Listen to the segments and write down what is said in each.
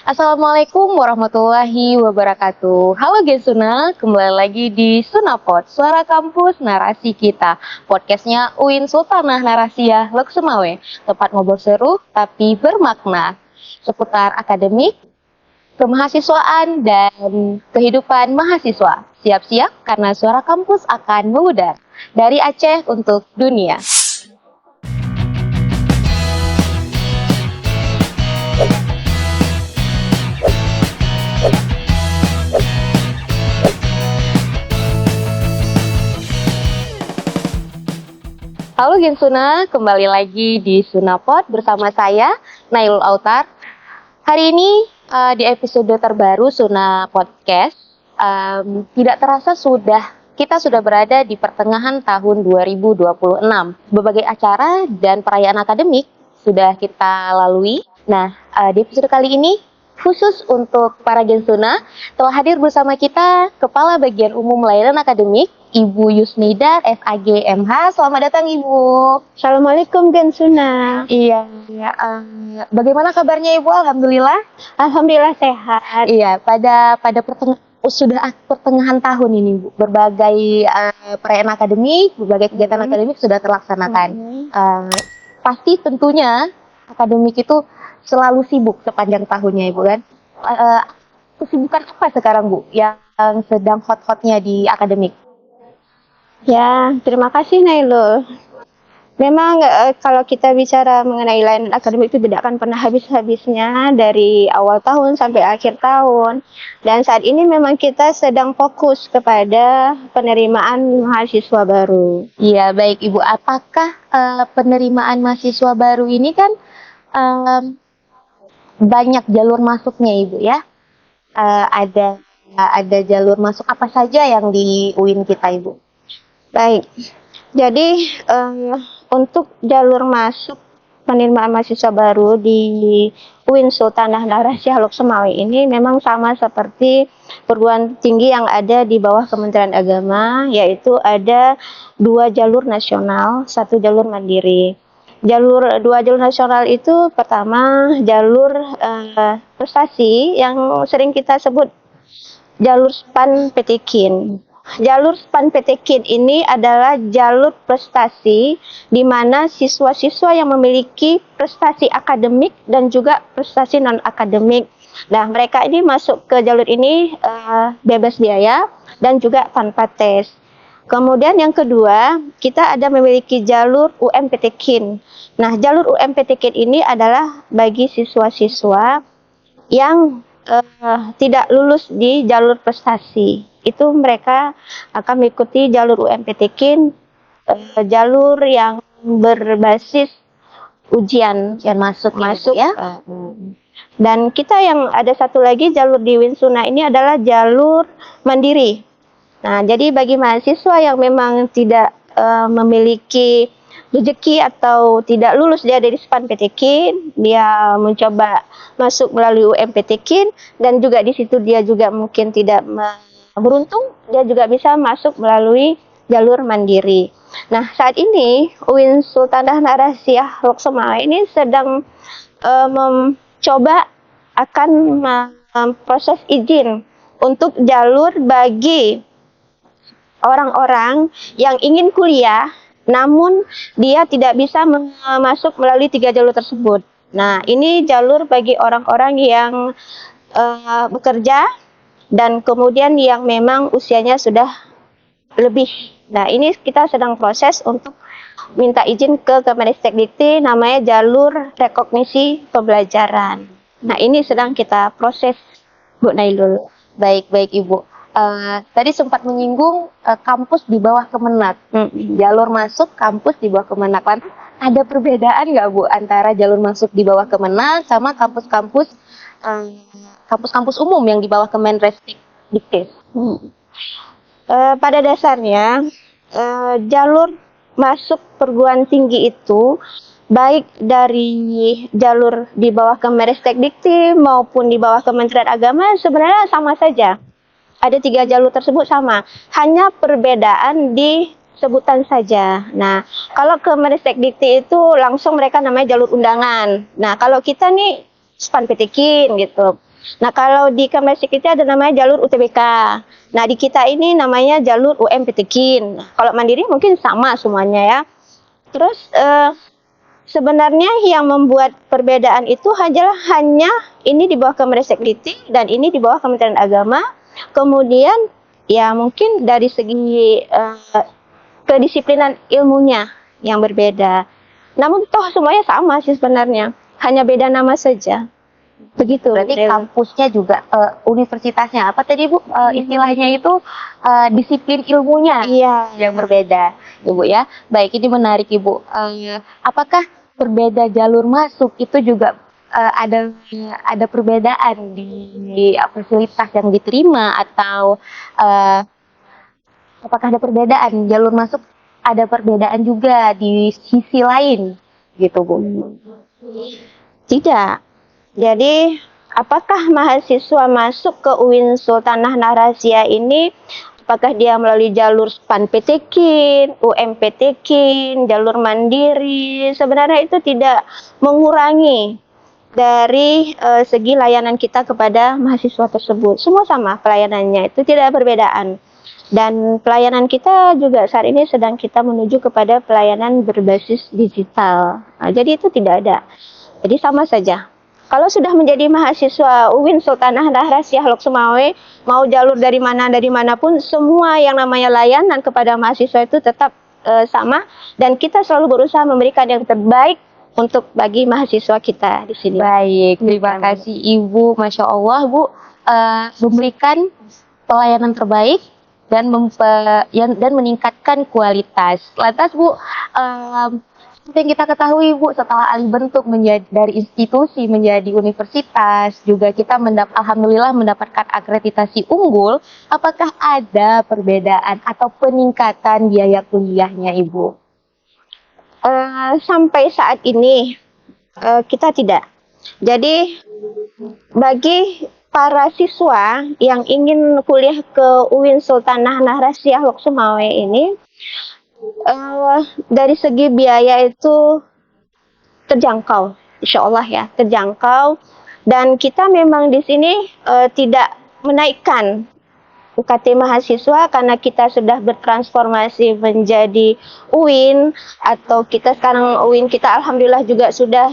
Assalamualaikum warahmatullahi wabarakatuh. Halo Gesuna, kembali lagi di Sunapod, Suara Kampus Narasi Kita. Podcastnya UIN Sultanah Narasiah Loksemawe, tempat ngobrol seru tapi bermakna seputar akademik, kemahasiswaan, dan kehidupan mahasiswa. Siap-siap karena suara kampus akan mengudar dari Aceh untuk dunia. Halo Gensuna, kembali lagi di Sunapod bersama saya, Nailul Autar. Hari ini di episode terbaru Suna Podcast, tidak terasa kita sudah berada di pertengahan tahun 2026. Berbagai acara dan perayaan akademik sudah kita lalui. Nah, di episode kali ini, khusus untuk para Gensuna, telah hadir bersama kita Kepala Bagian Umum Layanan Akademik, Ibu Yusnida, SAG MH. Selamat datang, Ibu. Assalamualaikum Gensuna. Iya. Bagaimana kabarnya, Ibu? Alhamdulillah. Alhamdulillah sehat. Iya, pada pertengahan tahun ini, Bu, berbagai perayaan akademik, berbagai kegiatan akademik sudah terlaksanakan. Pasti tentunya akademik itu selalu sibuk sepanjang tahunnya, Ibu, kan? Kesibukan apa sekarang, Bu, yang sedang hot-hotnya di akademik? Ya, terima kasih Nailul. Memang kalau kita bicara mengenai layanan akademik itu tidak akan pernah habis-habisnya dari awal tahun sampai akhir tahun. Dan saat ini memang kita sedang fokus kepada penerimaan mahasiswa baru. Iya, baik Ibu. Apakah penerimaan mahasiswa baru ini kan banyak jalur masuknya, Ibu, ya? Ada jalur masuk apa saja yang di UIN kita, Ibu? Baik, jadi untuk jalur masuk penerimaan mahasiswa baru di UIN Sultanah Narasiah Loksemawe ini memang sama seperti perguruan tinggi yang ada di bawah Kementerian Agama, yaitu ada 2 jalur nasional, 1 jalur mandiri. Dua jalur nasional itu pertama jalur prestasi yang sering kita sebut jalur SPAN PTKIN. Jalur SPAN PTKIN ini adalah jalur prestasi di mana siswa-siswa yang memiliki prestasi akademik dan juga prestasi non-akademik. Nah, mereka ini masuk ke jalur ini bebas biaya dan juga tanpa tes. Kemudian yang kedua, kita ada memiliki jalur UMPTKIN. Nah, jalur UMPTKIN ini adalah bagi siswa-siswa yang tidak lulus di jalur prestasi. Itu mereka akan mengikuti jalur UMPTKIN, jalur yang berbasis ujian masuk ya. Dan kita yang ada satu lagi jalur di Winsuna ini adalah jalur mandiri. Nah, jadi bagi mahasiswa yang memang tidak memiliki rezeki atau tidak lulus dia dari SPAN PTKIN, dia mencoba masuk melalui UMPTKIN dan juga di situ dia juga mungkin tidak beruntung, dia juga bisa masuk melalui jalur mandiri. Nah, saat ini UIN Sultanah Narasiah Loksemawe ini sedang mencoba akan proses izin untuk jalur bagi orang-orang yang ingin kuliah namun dia tidak bisa masuk melalui 3 jalur tersebut. Nah, ini jalur bagi orang-orang yang bekerja dan kemudian yang memang usianya sudah lebih. Nah, ini kita sedang proses untuk minta izin ke Kemendikbud, namanya jalur rekognisi pembelajaran. Nah, ini sedang kita proses, Bu Nailul. Baik Ibu. Tadi sempat menyinggung kampus di bawah Kemenak. Jalur masuk kampus di bawah Kemenak. Ada perbedaan nggak, Bu, antara jalur masuk di bawah Kemenak sama kampus-kampus umum yang di bawah Kemendikbud? Pada dasarnya jalur masuk perguruan tinggi itu baik dari jalur di bawah Kemendikbud maupun di bawah Kementerian Agama sebenarnya sama saja. Ada 3 jalur tersebut sama, hanya perbedaan di sebutan saja. Nah, kalau Kemendikbud itu langsung mereka namanya jalur undangan. Nah, kalau kita nih SPAN PTKIN gitu. Nah, kalau di Kemdikbud itu ada namanya jalur UTBK. Nah, di kita ini namanya jalur UMPTKIN. Kalau mandiri mungkin sama semuanya ya. Terus sebenarnya yang membuat perbedaan itu hanya ini di bawah Kemdikbud dan ini di bawah Kementerian Agama. Kemudian ya mungkin dari segi kedisiplinan ilmunya yang berbeda. Namun toh semuanya sama sih sebenarnya, hanya beda nama saja. Begitu. Berarti kampusnya juga universitasnya apa tadi Bu? Istilahnya itu disiplin ilmunya yang berbeda, Ibu ya. Baik, ini menarik Ibu. Apakah berbeda jalur masuk itu juga ada perbedaan di fasilitas yang diterima atau apakah ada perbedaan jalur masuk, ada perbedaan juga di sisi lain gitu Bu? Tidak. Jadi apakah mahasiswa masuk ke UIN Sultanah Nahrasia ini, apakah dia melalui jalur SPAN-PTKIN, UMPTKIN, jalur mandiri, sebenarnya itu tidak mengurangi dari segi layanan kita kepada mahasiswa tersebut. Semua sama pelayanannya, itu tidak ada perbedaan. Dan pelayanan kita juga saat ini sedang kita menuju kepada pelayanan berbasis digital. Nah, jadi itu tidak ada. Jadi sama saja. Kalau sudah menjadi mahasiswa UIN Sultanah Nahrasia Lok Sumawe, mau jalur dari mana pun, semua yang namanya layanan kepada mahasiswa itu tetap sama. Dan kita selalu berusaha memberikan yang terbaik untuk bagi mahasiswa kita di sini. Baik, terima kasih Ibu, Masya Allah Bu, memberikan pelayanan terbaik dan meningkatkan kualitas. Lantas Bu, seperti yang kita ketahui Bu, setelah alih bentuk dari institusi menjadi universitas, juga kita alhamdulillah mendapatkan akreditasi unggul. Apakah ada perbedaan atau peningkatan biaya kuliahnya Ibu? Sampai saat ini kita tidak. Jadi bagi para siswa yang ingin kuliah ke UIN Sultanah Nahrasia Lok Sumawe ini, dari segi biaya itu terjangkau, insya Allah ya, terjangkau. Dan kita memang di sini tidak menaikkan UKT mahasiswa karena kita sudah bertransformasi menjadi UIN, atau kita sekarang UIN kita alhamdulillah juga sudah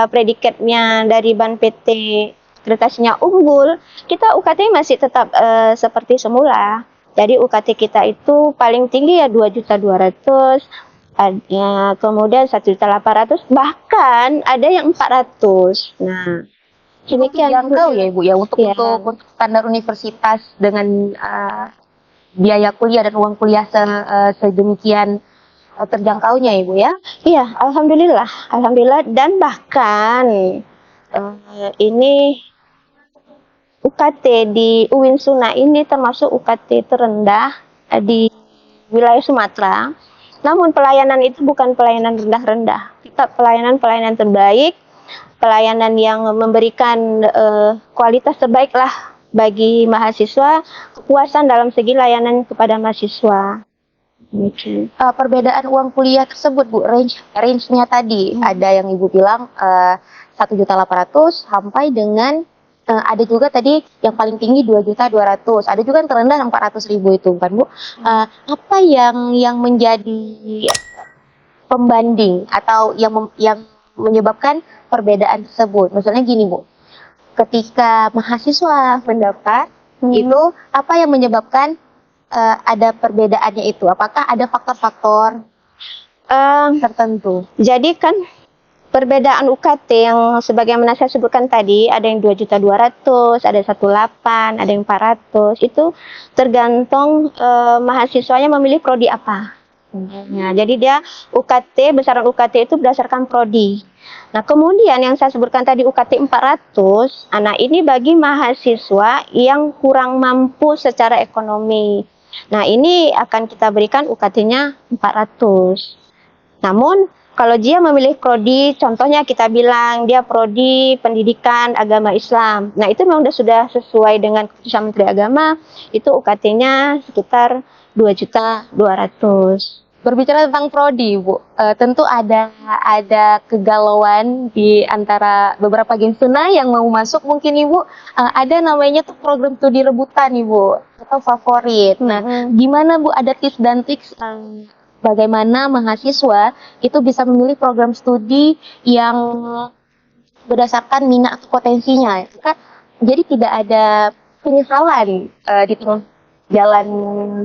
predikatnya dari Ban PT akreditasinya unggul. Kita UKT masih tetap seperti semula. Jadi UKT kita itu paling tinggi ya 2.200.000, kemudian 1.800.000, bahkan ada yang 400. Nah, demikian jangkau ya Ibu ya untuk standar universitas dengan biaya kuliah dan uang kuliah sedemikian terjangkaunya Ibu ya. Iya, alhamdulillah, dan bahkan ini UKT di UIN Suna ini termasuk UKT terendah di wilayah Sumatera. Namun pelayanan itu bukan pelayanan rendah-rendah. Kita pelayanan terbaik, pelayanan yang memberikan kualitas terbaik lah bagi mahasiswa, kepuasan dalam segi layanan kepada mahasiswa. Perbedaan uang kuliah tersebut Bu, range-nya tadi ada yang Ibu bilang 1.800.000 sampai dengan ada juga tadi yang paling tinggi 2.200.000, ada juga yang terendah 400.000 itu kan Bu. Apa yang menjadi pembanding atau yang menyebabkan perbedaan tersebut? Maksudnya gini Bu, ketika mahasiswa mendaftar itu apa yang menyebabkan ada perbedaannya itu? Apakah ada faktor-faktor tertentu? Jadi kan perbedaan UKT yang sebagaimana saya sebutkan tadi, ada yang 2.200.000, ada 1.800.000, ada yang 400, itu tergantung mahasiswanya memilih prodi apa. Nah, jadi dia besaran UKT itu berdasarkan prodi. Nah, kemudian yang saya sebutkan tadi UKT 400, nah ini bagi mahasiswa yang kurang mampu secara ekonomi. Nah, ini akan kita berikan UKT-nya 400. Namun kalau dia memilih prodi, contohnya kita bilang dia prodi pendidikan agama Islam. Nah, itu memang sudah sesuai dengan keputusan Menteri Agama, itu UKT-nya sekitar 2.200.000. Berbicara tentang prodi, Bu, tentu ada kegalauan di antara beberapa Gensuna yang mau masuk. Mungkin Ibu ada namanya tuh program studi rebutan, Ibu, atau favorit. Nah, gimana Bu, ada tips dan triks bagaimana mahasiswa itu bisa memilih program studi yang berdasarkan minat atau potensinya, kan? Jadi tidak ada penyesalan di tengah jalan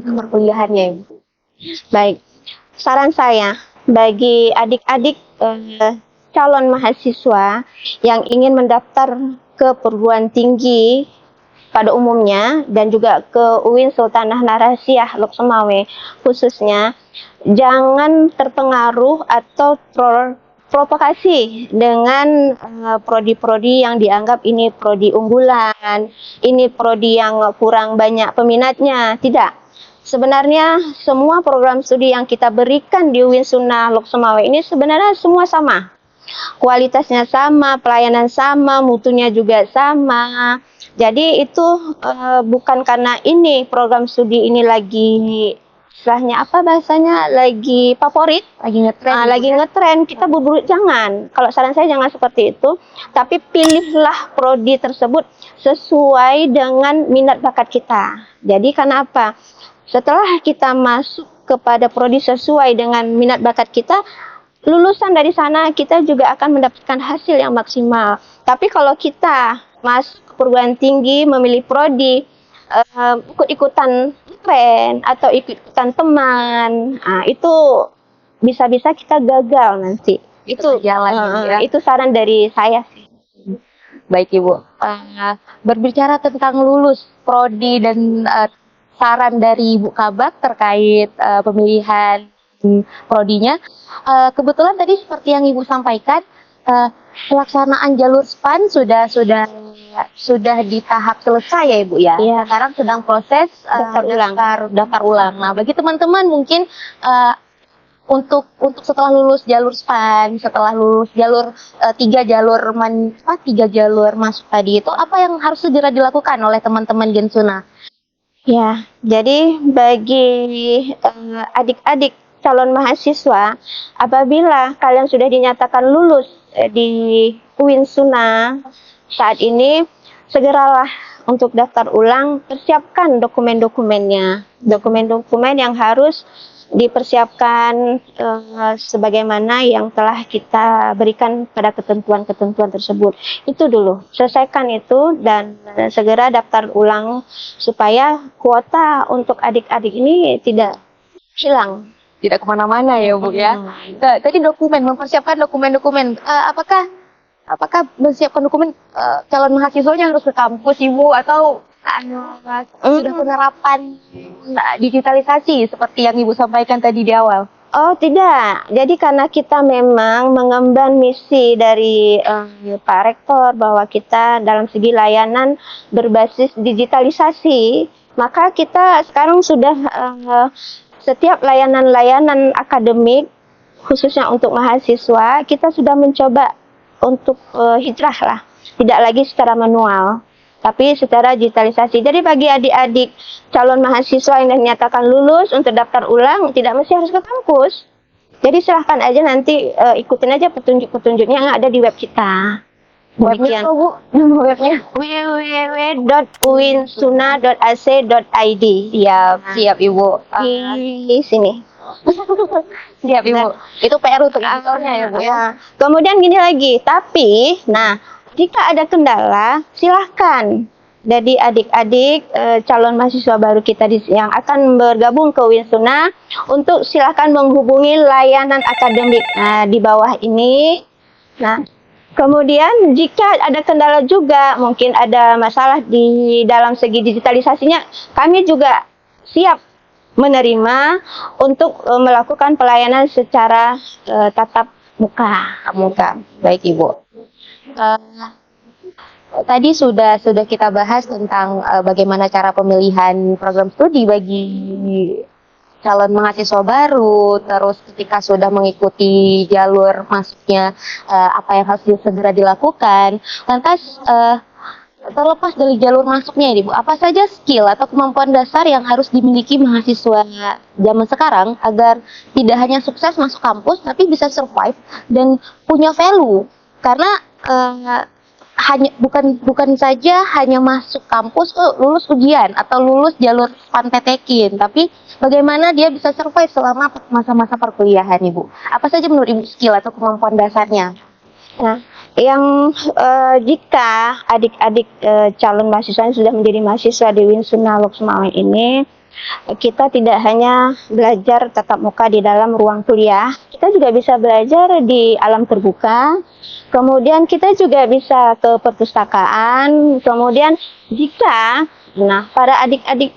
perkuliahannya, Ibu. Baik, saran saya bagi adik-adik calon mahasiswa yang ingin mendaftar ke perguruan tinggi pada umumnya dan juga ke UIN Sultanah Narasiah Lok Sumawe khususnya, jangan terpengaruh atau provokasi dengan prodi-prodi yang dianggap ini prodi unggulan, ini prodi yang kurang banyak peminatnya. Tidak. Sebenarnya semua program studi yang kita berikan di UIN Sunnah Lok Sumawe ini sebenarnya semua sama. Kualitasnya sama, pelayanan sama, mutunya juga sama. Jadi itu bukan karena ini program studi ini lagi istilahnya apa bahasanya, lagi favorit, Lagi ngetren. lagi ngetren, kita buru-buru jangan. Kalau saran saya jangan seperti itu, tapi pilihlah prodi tersebut sesuai dengan minat bakat kita. Jadi karena apa? Setelah kita masuk kepada prodi sesuai dengan minat bakat kita, lulusan dari sana kita juga akan mendapatkan hasil yang maksimal. Tapi kalau kita masuk ke perguruan tinggi memilih prodi ikut-ikutan tren atau ikut-ikutan teman, itu bisa-bisa kita gagal nanti. Itu jalan, ya. Itu saran dari saya sih. Baik, Ibu. Berbicara tentang lulus prodi dan saran dari Ibu Kabak terkait pemilihan prodinya, kebetulan tadi seperti yang Ibu sampaikan, pelaksanaan jalur SPAN sudah di tahap selesai ya, Ibu ya. Iya. Sekarang sedang proses daftar ulang. Nah, bagi teman-teman mungkin untuk setelah lulus jalur SPAN, setelah lulus jalur tiga jalur masuk tadi, itu apa yang harus segera dilakukan oleh teman-teman Gensuna? Ya, jadi bagi adik-adik calon mahasiswa, apabila kalian sudah dinyatakan lulus di UIN Suna saat ini, segeralah untuk daftar ulang, persiapkan dokumen-dokumennya. Dokumen-dokumen yang harus dipersiapkan sebagaimana yang telah kita berikan pada ketentuan-ketentuan tersebut. Itu dulu, selesaikan itu dan segera daftar ulang supaya kuota untuk adik-adik ini tidak hilang. Tidak kemana-mana ya, Bu ya. Tadi mempersiapkan dokumen-dokumen. Apakah mempersiapkan dokumen calon mahasiswanya harus ke kampus, Ibu, atau sudah penerapan digitalisasi seperti yang Ibu sampaikan tadi di awal? Oh tidak, jadi karena kita memang mengemban misi dari Pak Rektor bahwa kita dalam segi layanan berbasis digitalisasi, maka kita sekarang sudah setiap layanan-layanan akademik khususnya untuk mahasiswa kita sudah mencoba untuk hijrah lah, tidak lagi secara manual tapi secara digitalisasi. Jadi bagi adik-adik calon mahasiswa yang dinyatakan lulus untuk daftar ulang tidak mesti harus ke kampus. Jadi silahkan aja nanti ikutin aja petunjuk-petunjuknya yang ada di web kita. Webnya apa, Bu? Nama webnya? www.uinsuna.ac.id. Siap Ibu. Di sini. Siap Ibu. Itu PR untuk editornya ya, Bu ya. Kemudian gini lagi, tapi jika ada kendala, silahkan. Jadi adik-adik calon mahasiswa baru kita yang akan bergabung ke UIN Suna untuk silahkan menghubungi layanan akademik di bawah ini. Nah, kemudian jika ada kendala juga, mungkin ada masalah di dalam segi digitalisasinya, kami juga siap menerima untuk melakukan pelayanan secara tatap muka. Baik Ibu. Tadi sudah kita bahas tentang bagaimana cara pemilihan program studi bagi calon mahasiswa baru, terus ketika sudah mengikuti jalur masuknya apa yang harus segera dilakukan. Lantas terlepas dari jalur masuknya ini Bu, apa saja skill atau kemampuan dasar yang harus dimiliki mahasiswa zaman sekarang agar tidak hanya sukses masuk kampus, tapi bisa survive dan punya value? Karena hanya bukan saja hanya masuk kampus, lulus ujian atau lulus jalur PTN, tapi bagaimana dia bisa survive selama masa-masa perkuliahan, Ibu? Apa saja menurut Ibu skill atau kemampuan dasarnya? Nah, jika adik-adik calon mahasiswa yang sudah menjadi mahasiswa di Winsuna Loksmawe ini, kita tidak hanya belajar tatap muka di dalam ruang kuliah, kita juga bisa belajar di alam terbuka. Kemudian kita juga bisa ke perpustakaan. Kemudian para adik-adik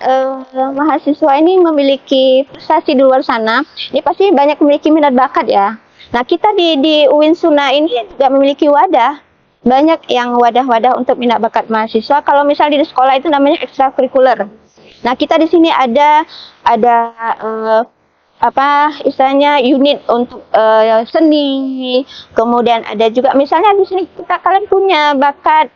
mahasiswa ini memiliki prestasi di luar sana, ini pasti banyak memiliki minat bakat ya. Nah, kita di Winsuna ini juga memiliki wadah. Banyak yang wadah-wadah untuk minat bakat mahasiswa. Kalau misalnya di sekolah itu namanya ekstrakurikuler. Nah, kita di sini ada istilahnya unit untuk seni. Kemudian ada juga misalnya di sini kalian punya bakat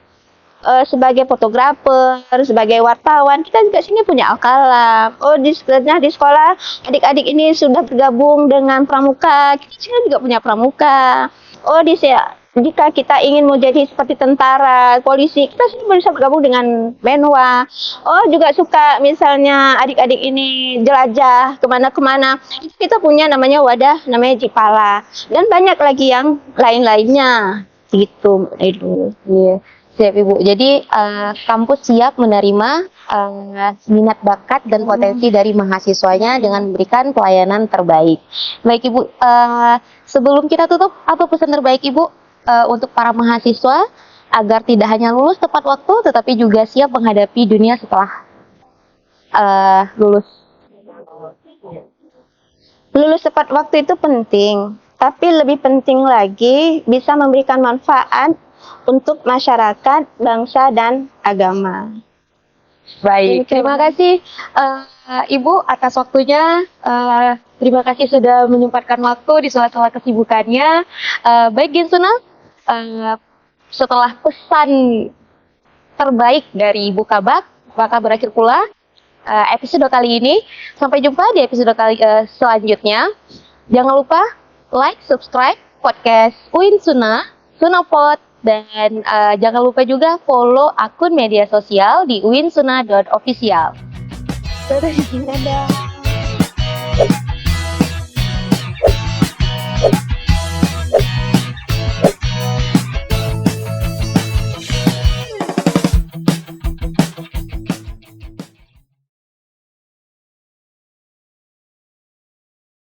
sebagai fotografer, sebagai wartawan, kita juga sini punya alkalam. Di sekolah adik-adik ini sudah bergabung dengan pramuka, kita sini juga punya pramuka. Jika kita ingin mau jadi seperti tentara, polisi, kita sini bisa bergabung dengan Menwa. Juga suka misalnya adik-adik ini jelajah kemana-kemana, kita punya namanya wadah, namanya Jipala. Dan banyak lagi yang lain-lainnya, gitu. Itu. Iya. Siap Ibu. Jadi kampus siap menerima minat bakat dan potensi dari mahasiswanya dengan memberikan pelayanan terbaik. Baik Ibu, sebelum kita tutup, apa pesan terbaik Ibu untuk para mahasiswa agar tidak hanya lulus tepat waktu, tetapi juga siap menghadapi dunia setelah lulus? Lulus tepat waktu itu penting, tapi lebih penting lagi bisa memberikan manfaat untuk masyarakat, bangsa, dan agama. Baik, terima kasih Ibu atas waktunya. Terima kasih sudah menyempatkan waktu di sela-sela kesibukannya. Baik Winsuna, setelah pesan terbaik dari Ibu Kabak, maka berakhir pula episode kali ini. Sampai jumpa di episode selanjutnya. Jangan lupa like, subscribe podcast Winsuna, Sunapod. Dan jangan lupa juga follow akun media sosial di winsuna.official. Dadah.